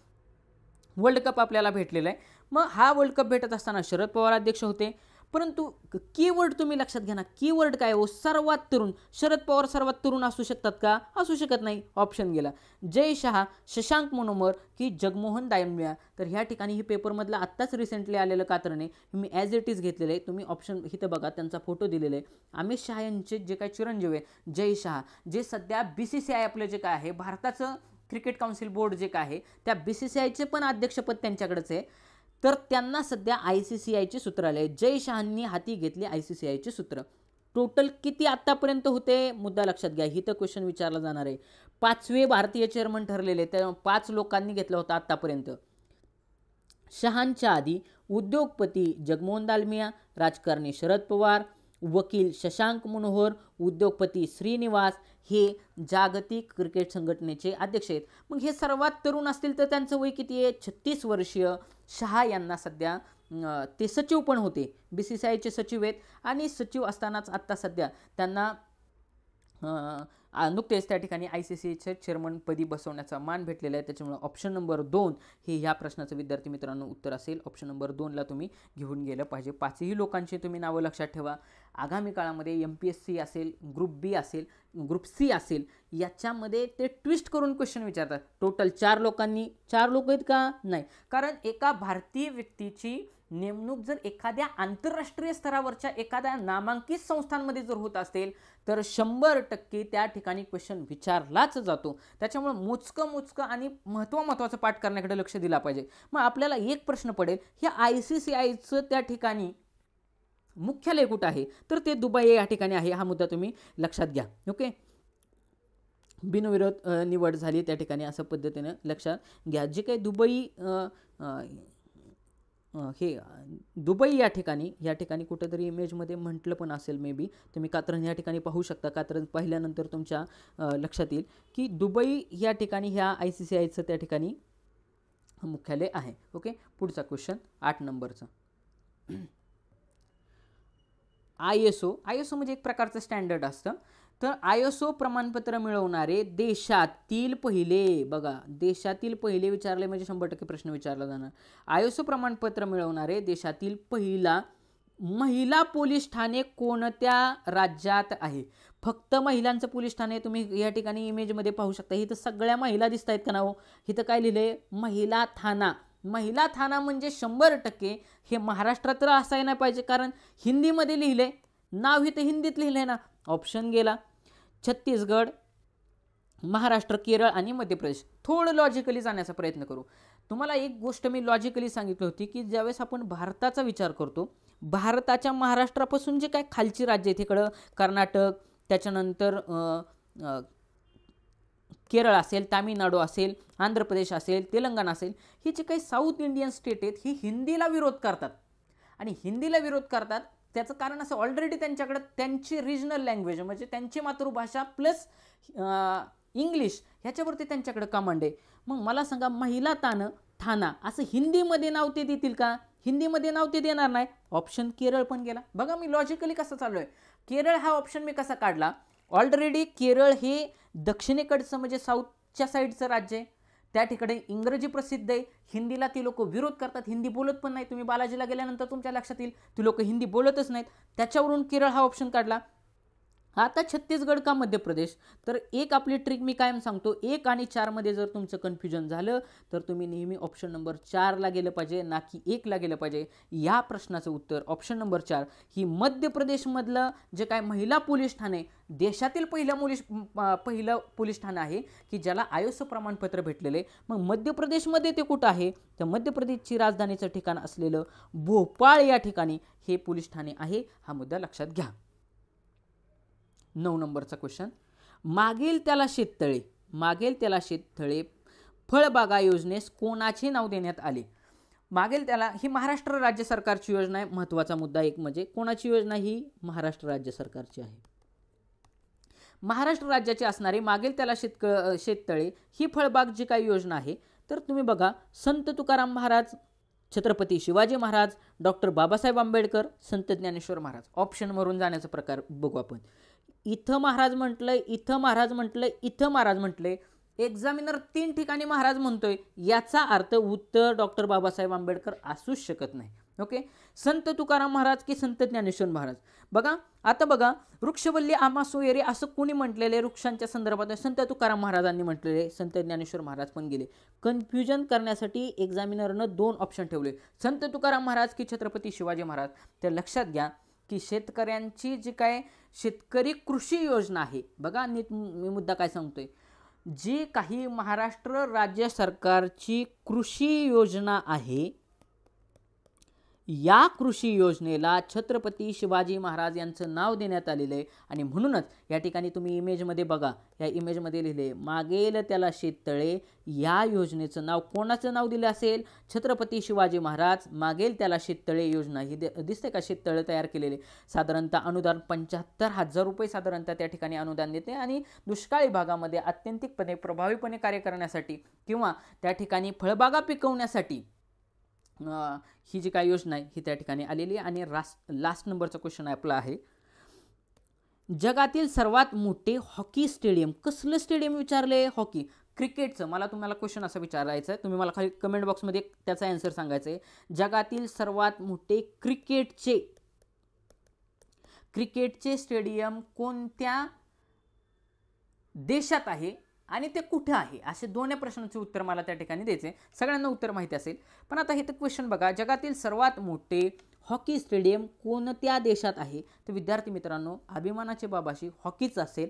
Speaker 1: वर्ल्ड कप आपल्याला भेटलेला आहे. मग हा वर्ल्ड कप भेटत असताना शरद पवार अध्यक्ष होते. परंतु कीवर्ड तुम्ही लक्षात घ्या ना, कीवर्ड काय हो? सर्वात तरुण. शरद पवार सर्वात तरुण असू शकतात का? असू शकत नाही. ऑप्शन गेला. जय शहा, शशांक मनोहर की जगमोहन दालमिया. तर ह्या ठिकाणी ही पेपरमधलं आत्ताच रिसेंटली आलेलं कात्रण आहे, मी ॲज इट इज घेतलेलं आहे. तुम्ही ऑप्शन इथं बघा, त्यांचा फोटो दिलेला आहे. अमित शहा यांचे जे काही चिरंजीव आहे जय शहा, जे सध्या BCCI आपलं जे काय आहे भारताचं क्रिकेट काउन्सिल बोर्ड जे काय आहे त्या BCCIचे पण अध्यक्षपद त्यांच्याकडेच आहे. तर त्यांना सध्या ICCIचे सूत्र आले. जय शहांनी हाती घेतले ICCIचे सूत्र. टोटल किती आतापर्यंत होते? मुद्दा लक्षात घ्या, ही तर क्वेश्चन विचारला जाणार आहे. 5वे भारतीय चेअरमन ठरलेले, त्या 5 लोकांनी घेतला होता आतापर्यंत. शहांच्या आधी उद्योगपती जगमोहन दालमिया, राजकारणी शरद पवार, वकील शशांक मनोहर, उद्योगपती श्रीनिवास हे जागतिक क्रिकेट संघटनेचे अध्यक्ष आहेत. मग हे सर्वात तरुण असतील तर त्यांचं वय किती आहे? 36 वर्षीय. शहा यांना सध्या ते सचिव पण होते, BCCIचे सचिव आहेत आणि सचिव असतानाच आत्ता सध्या त्यांना नुकतेच त्या ठिकाणी ICCचे चेअरमनपदी बसवण्याचा मान भेटलेला आहे. त्याच्यामुळे ऑप्शन नंबर 2 हे ह्या प्रश्नाचं विद्यार्थी मित्रांनो उत्तर असेल. ऑप्शन नंबर 2ला तुम्ही घेऊन गेलं पाहिजे. 5ही लोकांची तुम्ही नावं लक्षात ठेवा. आगामी काळामध्ये MPSC असेल, ग्रुप B असेल, ग्रुप C असेल, याच्यामध्ये ते ट्विस्ट करून क्वेश्चन विचारतात. टोटल 4 लोकांनी, 4 लोक आहेत का? नाही. कारण एका भारतीय व्यक्तीची नेमणूक जर एखाद्या आंतरराष्ट्रीय स्तरावरच्या एखाद्या नामांकित संस्थांमध्ये जर होत असेल तर 100% त्या ठिकाणी क्वेश्चन विचारलाच जातो. त्याच्यामुळे मोजकं आणि महत्त्वाचं पाठ करण्याकडे लक्ष दिला पाहिजे. मग आपल्याला एक प्रश्न पडेल, हे ICCIचं त्या ठिकाणी मुख्यालय कुठं आहे? तर ते दुबई या ठिकाणी आहे. हा मुद्दा तुम्ही लक्षात घ्या. ओके, बिनविरोध निवड झाली त्या ठिकाणी, असं पद्धतीने लक्षात घ्या. जे काही दुबई या ठिकाणी कुठेतरी इमेजमध्ये म्हटलं पण असेल मे बी, तुम्ही कात्रण या ठिकाणी पाहू शकता. कात्रण पाहिल्यानंतर तुमच्या लक्षात येईल की दुबई या ठिकाणी ह्या ICCIचं त्या ठिकाणी मुख्यालय आहे. ओके, पुढचा क्वेश्चन 8 नंबरचा. ISO म्हणजे एक प्रकारचं स्टँडर्ड असतं. तर आयएसओ प्रमाणपत्र मिळवणारे देशातील पहिले, बघा देशातील पहिले विचारले म्हणजे 100% प्रश्न विचारला जाणार. आयएसओ प्रमाणपत्र मिळवणारे देशातील पहिला महिला पोलीस ठाणे कोणत्या राज्यात आहे? फक्त महिलांचं पोलीस ठाणे तुम्ही या ठिकाणी इमेजमध्ये पाहू शकता. इथं सगळ्या महिला दिसत आहेत का ना हो? इथं काय लिहिलंय? महिला थाना. महिला थाना म्हणजे 100% हे महाराष्ट्रात तर असायला नाही पाहिजे, कारण हिंदीमध्ये लिहिले, नाव इथं हिंदीत लिहिलंय ना. ऑप्शन गेला. छत्तीसगड, महाराष्ट्र, केरळ आणि मध्य प्रदेश. थोडं लॉजिकली जाण्याचा प्रयत्न करू. तुम्हाला एक गोष्ट मी लॉजिकली सांगितली होती की ज्यावेळेस आपण भारताचा विचार करतो, भारताच्या महाराष्ट्रापासून जे काय खालची राज्य आहेत इकडं कर्नाटक, त्याच्यानंतर केरळ असेल, तामिळनाडू असेल, आंध्र प्रदेश असेल, तेलंगणा असेल, ही जी काही साऊथ इंडियन स्टेट आहेत ही हिंदीला विरोध करतात. आणि हिंदीला विरोध करतात त्याचं कारण असं, ऑलरेडी त्यांच्याकडे त्यांची रिजनल लँग्वेज म्हणजे त्यांची मातृभाषा प्लस इंग्लिश ह्याच्यावरती त्यांच्याकडे कमांड आहे. मग मला सांगा, महिला थाना असं हिंदीमध्ये नाव ते देतील का? हिंदीमध्ये नाव ते देणार नाही. ऑप्शन केरळ पण गेला. बघा मी लॉजिकली कसं चालू आहे. केरळ हा ऑप्शन मी कसा काढला? ऑलरेडी केरळ हे दक्षिणेकडचं म्हणजे साऊथच्या साईडचं राज्य आहे. त्या ठिकाणी इंग्रजी प्रसिद्ध आहे. हिंदीला ती लोक विरोध करतात, हिंदी बोलत पण नाही. तुम्ही बालाजीला गेल्यानंतर तुमच्या लक्षात येईल ती लोक हिंदी बोलतच नाहीत. त्याच्यावरून केरळ हा ऑप्शन काढला. आता छत्तीसगड का मध्य प्रदेश? तर एक आपली ट्रिक मी कायम सांगतो, 1 आणि 4 मध्ये जर तुमचं कन्फ्युजन झालं तर तुम्ही नेहमी ऑप्शन नंबर 4 ला गेलं पाहिजे, ना की 1 ला गेलं पाहिजे. या प्रश्नाचं उत्तर ऑप्शन नंबर 4 ही मध्य प्रदेशमधलं जे काय महिला पोलीस ठाणे, देशातील पहिलं पोलीस ठाणं आहे की ज्याला आयएसओ प्रमाणपत्र भेटलेले. मग मध्य प्रदेशमध्ये ते कुठं आहे? तर मध्य प्रदेशची राजधानीचं ठिकाण असलेलं भोपाळ या ठिकाणी हे पोलीस ठाणे आहे. हा मुद्दा लक्षात घ्या. 9 नंबरचा क्वेश्चन, मागेल त्याला शेततळे फळबागा योजनेस कोणाचे नाव देण्यात आले? मागेल त्याला ही महाराष्ट्र राज्य सरकारची योजना आहे. महत्त्वाचा मुद्दा एक म्हणजे कोणाची योजना? ही महाराष्ट्र राज्य सरकारची आहे. महाराष्ट्र राज्याची असणारी मागेल त्याला शेततळे ही फळबाग जी काही योजना आहे, तर तुम्ही बघा संत तुकाराम महाराज, छत्रपती शिवाजी महाराज, डॉक्टर बाबासाहेब आंबेडकर, संत ज्ञानेश्वर महाराज. ऑप्शन वरून जाण्याचा प्रकार बघू आपण. इथं महाराज म्हटलंय, इथं महाराज म्हटलंय, इथं महाराज म्हटलंय. एक्झामिनर 3 ठिकाणी महाराज म्हणतोय, याचा अर्थ उत्तर डॉक्टर बाबासाहेब आंबेडकर असूच शकत नाही. ओके, संत तुकाराम महाराज की संत ज्ञानेश्वर महाराज? बघा आता बघा, वृक्षवल्ली आम्हा सोयरे असं कोणी म्हटलेले वृक्षांच्या संदर्भात? संत तुकाराम महाराजांनी म्हटलेले. संत ज्ञानेश्वर महाराज पण गेले. कन्फ्युजन करण्यासाठी एक्झामिनरनं 2 ऑप्शन ठेवले, संत तुकाराम महाराज की छत्रपती शिवाजी महाराज. तर लक्षात घ्या की शेतकऱ्यांची जी काय शेतकरी कृषी योजना आहे, बघा नीट मी मुद्दा काय सांगतोय, जी काही महाराष्ट्र राज्य सरकारची कृषी योजना आहे, या कृषी योजनेला छत्रपती शिवाजी महाराज यांचं नाव देण्यात आलेलं आहे. आणि म्हणूनच या ठिकाणी तुम्ही इमेजमध्ये बघा, या इमेजमध्ये लिहिले मागेल त्याला शेततळे, या योजनेचं नाव कोणाचं नाव दिलं असेल? छत्रपती शिवाजी महाराज. मागेल त्याला शेततळे योजना ही दिसते का? शेततळे तयार केलेले. साधारणतः अनुदान 75,000 रुपये साधारणतः त्या ठिकाणी अनुदान देते. आणि दुष्काळी भागामध्ये अत्यंतिकपणे प्रभावीपणे कार्य करण्यासाठी किंवा त्या ठिकाणी फळबागा पिकवण्यासाठी ही जी काय योजना आहे ही त्या ठिकाणी आलेली आहे. आणि लास्ट नंबरचा क्वेश्चन आपला आहे, जगातील सर्वात मोठे हॉकी स्टेडियम. कसलं स्टेडियम विचारले? हॉकी, क्रिकेटचं. मला तुम्हाला क्वेश्चन असं विचारायचं आहे, तुम्ही मला खाली कमेंट बॉक्समध्ये त्याचा आन्सर सांगायचं आहे. जगातील सर्वात मोठे क्रिकेटचे स्टेडियम कोणत्या देशात आहे आणि ते कुठे आहे? असे 2 प्रश्नांचे उत्तर मला त्या ठिकाणी द्यायचे. सगळ्यांना उत्तर माहिती असेल, पण आता हे तर क्वेश्चन बघा, जगातील सर्वात मोठे हॉकी स्टेडियम कोणत्या देशात आहे? तर विद्यार्थी मित्रांनो, अभिमानाचे बाबाशी हॉकीचं असेल,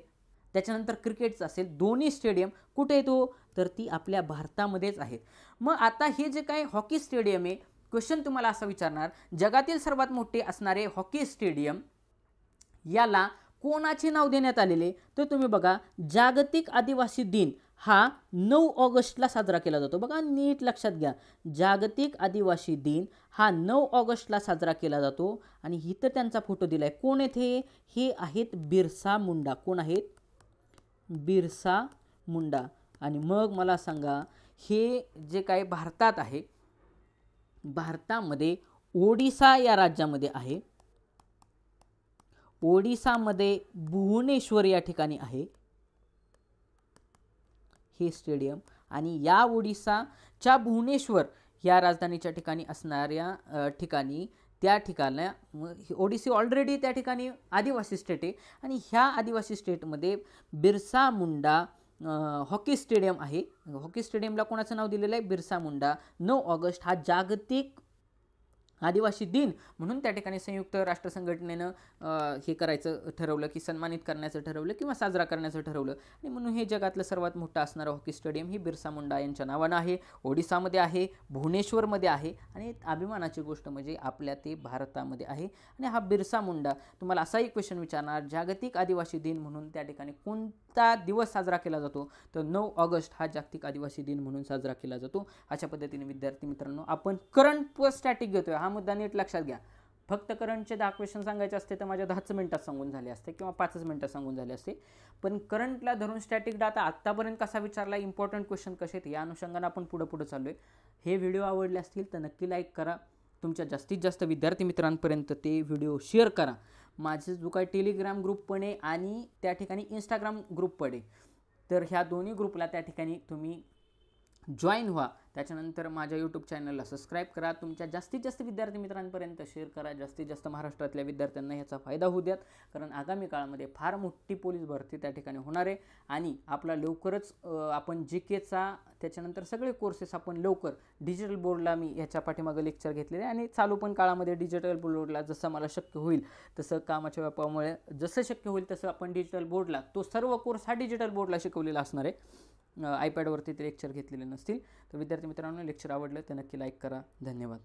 Speaker 1: त्याच्यानंतर क्रिकेटचं असेल, दोन्ही स्टेडियम कुठे येतो? तर ती आपल्या भारतामध्येच आहेत. मग आता हे जे काही हॉकी स्टेडियम आहे, क्वेश्चन तुम्हाला असं विचारणार, जगातील सर्वात मोठे असणारे हॉकी स्टेडियम याला कोणाचे नाव देण्यात आलेले? तर तुम्ही बघा, जागतिक आदिवासी दिन हा 9 ऑगस्टला साजरा केला जातो. बघा नीट लक्षात घ्या, जागतिक आदिवासी दिन हा 9 ऑगस्टला साजरा केला जातो. आणि इथं त्यांचा फोटो दिलाय. कोण आहेत हे आहेत बिरसा मुंडा. कोण आहेत? बिरसा मुंडा. आणि मग मला सांगा, हे जे काही भारतात आहे, भारतामध्ये ओडिसा या राज्यामध्ये आहे. ओडिसामध्ये भुवनेश्वर या ठिकाणी आहे हे स्टेडियम, आणि या ओडिसाच्या भुवनेश्वर या राजधानीच्या ठिकाणी असणाऱ्या ठिकाणी त्या ठिकाणी ओडिसी ऑलरेडी त्या ठिकाणी आदिवासी स्टेट आहे, आणि ह्या आदिवासी स्टेटमध्ये बिरसा मुंडा हॉकी स्टेडियम आहे. हॉकी स्टेडियमला कोणाचं नाव दिलेलं आहे? बिरसा मुंडा. 9 ऑगस्ट हा जागतिक आदिवासी दिन म्हणून त्या ठिकाणी संयुक्त राष्ट्र संघटनेनं हे करायचं ठरवलं, की सन्मानित करण्याचं ठरवलं किंवा साजरा करण्याचं ठरवलं, आणि म्हणून हे जगातलं सर्वात मोठं असणारं हॉकी स्टेडियम ही बिरसा मुंडा यांच्या नावानं आहे. ओडिसामध्ये आहे, भुवनेश्वरमध्ये आहे, आणि अभिमानाची गोष्ट म्हणजे आपल्या ते भारतामध्ये आहे. आणि हा बिरसा मुंडा, तुम्हाला असाही क्वेश्चन विचारणार, जागतिक आदिवासी दिन म्हणून त्या ठिकाणी कोणता दिवस साजरा केला जातो? तर 9 ऑगस्ट हा जागतिक आदिवासी दिन म्हणून साजरा केला जातो. अशा पद्धतीने विद्यार्थी मित्रांनो आपण करंट व स्टॅटिक घेतोय. हा मुद्दा नीट लक्षात घ्या. फक्त करंटचे 10 क्वेश्चन सांगायचे असते तर माझ्या 10 मिनिटात सांगून झाले असते किंवा 5 मिनिटात सांगून झाले असते, पण करंटला धरून स्टॅटिक डाटा आत्तापर्यंत कसा विचारला, इम्पॉर्टंट क्वेश्चन कसे आहेत या अनुषंगाने आपण पुढे चाललोय. हे व्हिडिओ आवडले असतील तर नक्की लाईक करा, तुमच्या जास्तीत जास्त विद्यार्थी मित्रांपर्यंत ते व्हिडिओ शेअर करा. माझे जो काही टेलिग्राम ग्रुप पण आहे आणि त्या ठिकाणी इंस्टाग्राम ग्रुप पण आहे, तर ह्या दोन्ही ग्रुपला त्या ठिकाणी तुम्ही जॉईन व्हा. त्याच्यानंतर माझ्या यूट्यूब चॅनलला सबस्क्राईब करा, तुमच्या जास्तीत जास्त विद्यार्थी मित्रांपर्यंत शेअर करा, जास्तीत जास्त महाराष्ट्रातल्या विद्यार्थ्यांना ह्याचा फायदा होऊ द्यात, कारण आगामी काळामध्ये फार मोठी पोलीस भरती त्या ठिकाणी होणार आहे. आणि आपला लवकरच आपण GKचा त्याच्यानंतर सगळे कोर्सेस आपण लवकर डिजिटल बोर्डला, मी ह्याच्या पाठीमागं लेक्चर घेतलेले आणि चालू पण काळामध्ये डिजिटल बोर्डला जसं मला शक्य होईल तसं, कामाच्या व्यापामुळे जसं शक्य होईल तसं आपण डिजिटल बोर्डला, तो सर्व कोर्स हा डिजिटल बोर्डला शिकवलेला असणार आहे. iPadवरती ते लेक्चर घेतलेले नसतील. तर विद्यार्थी मित्रांनो लेक्चर आवडलं तर नक्की लाईक करा. धन्यवाद.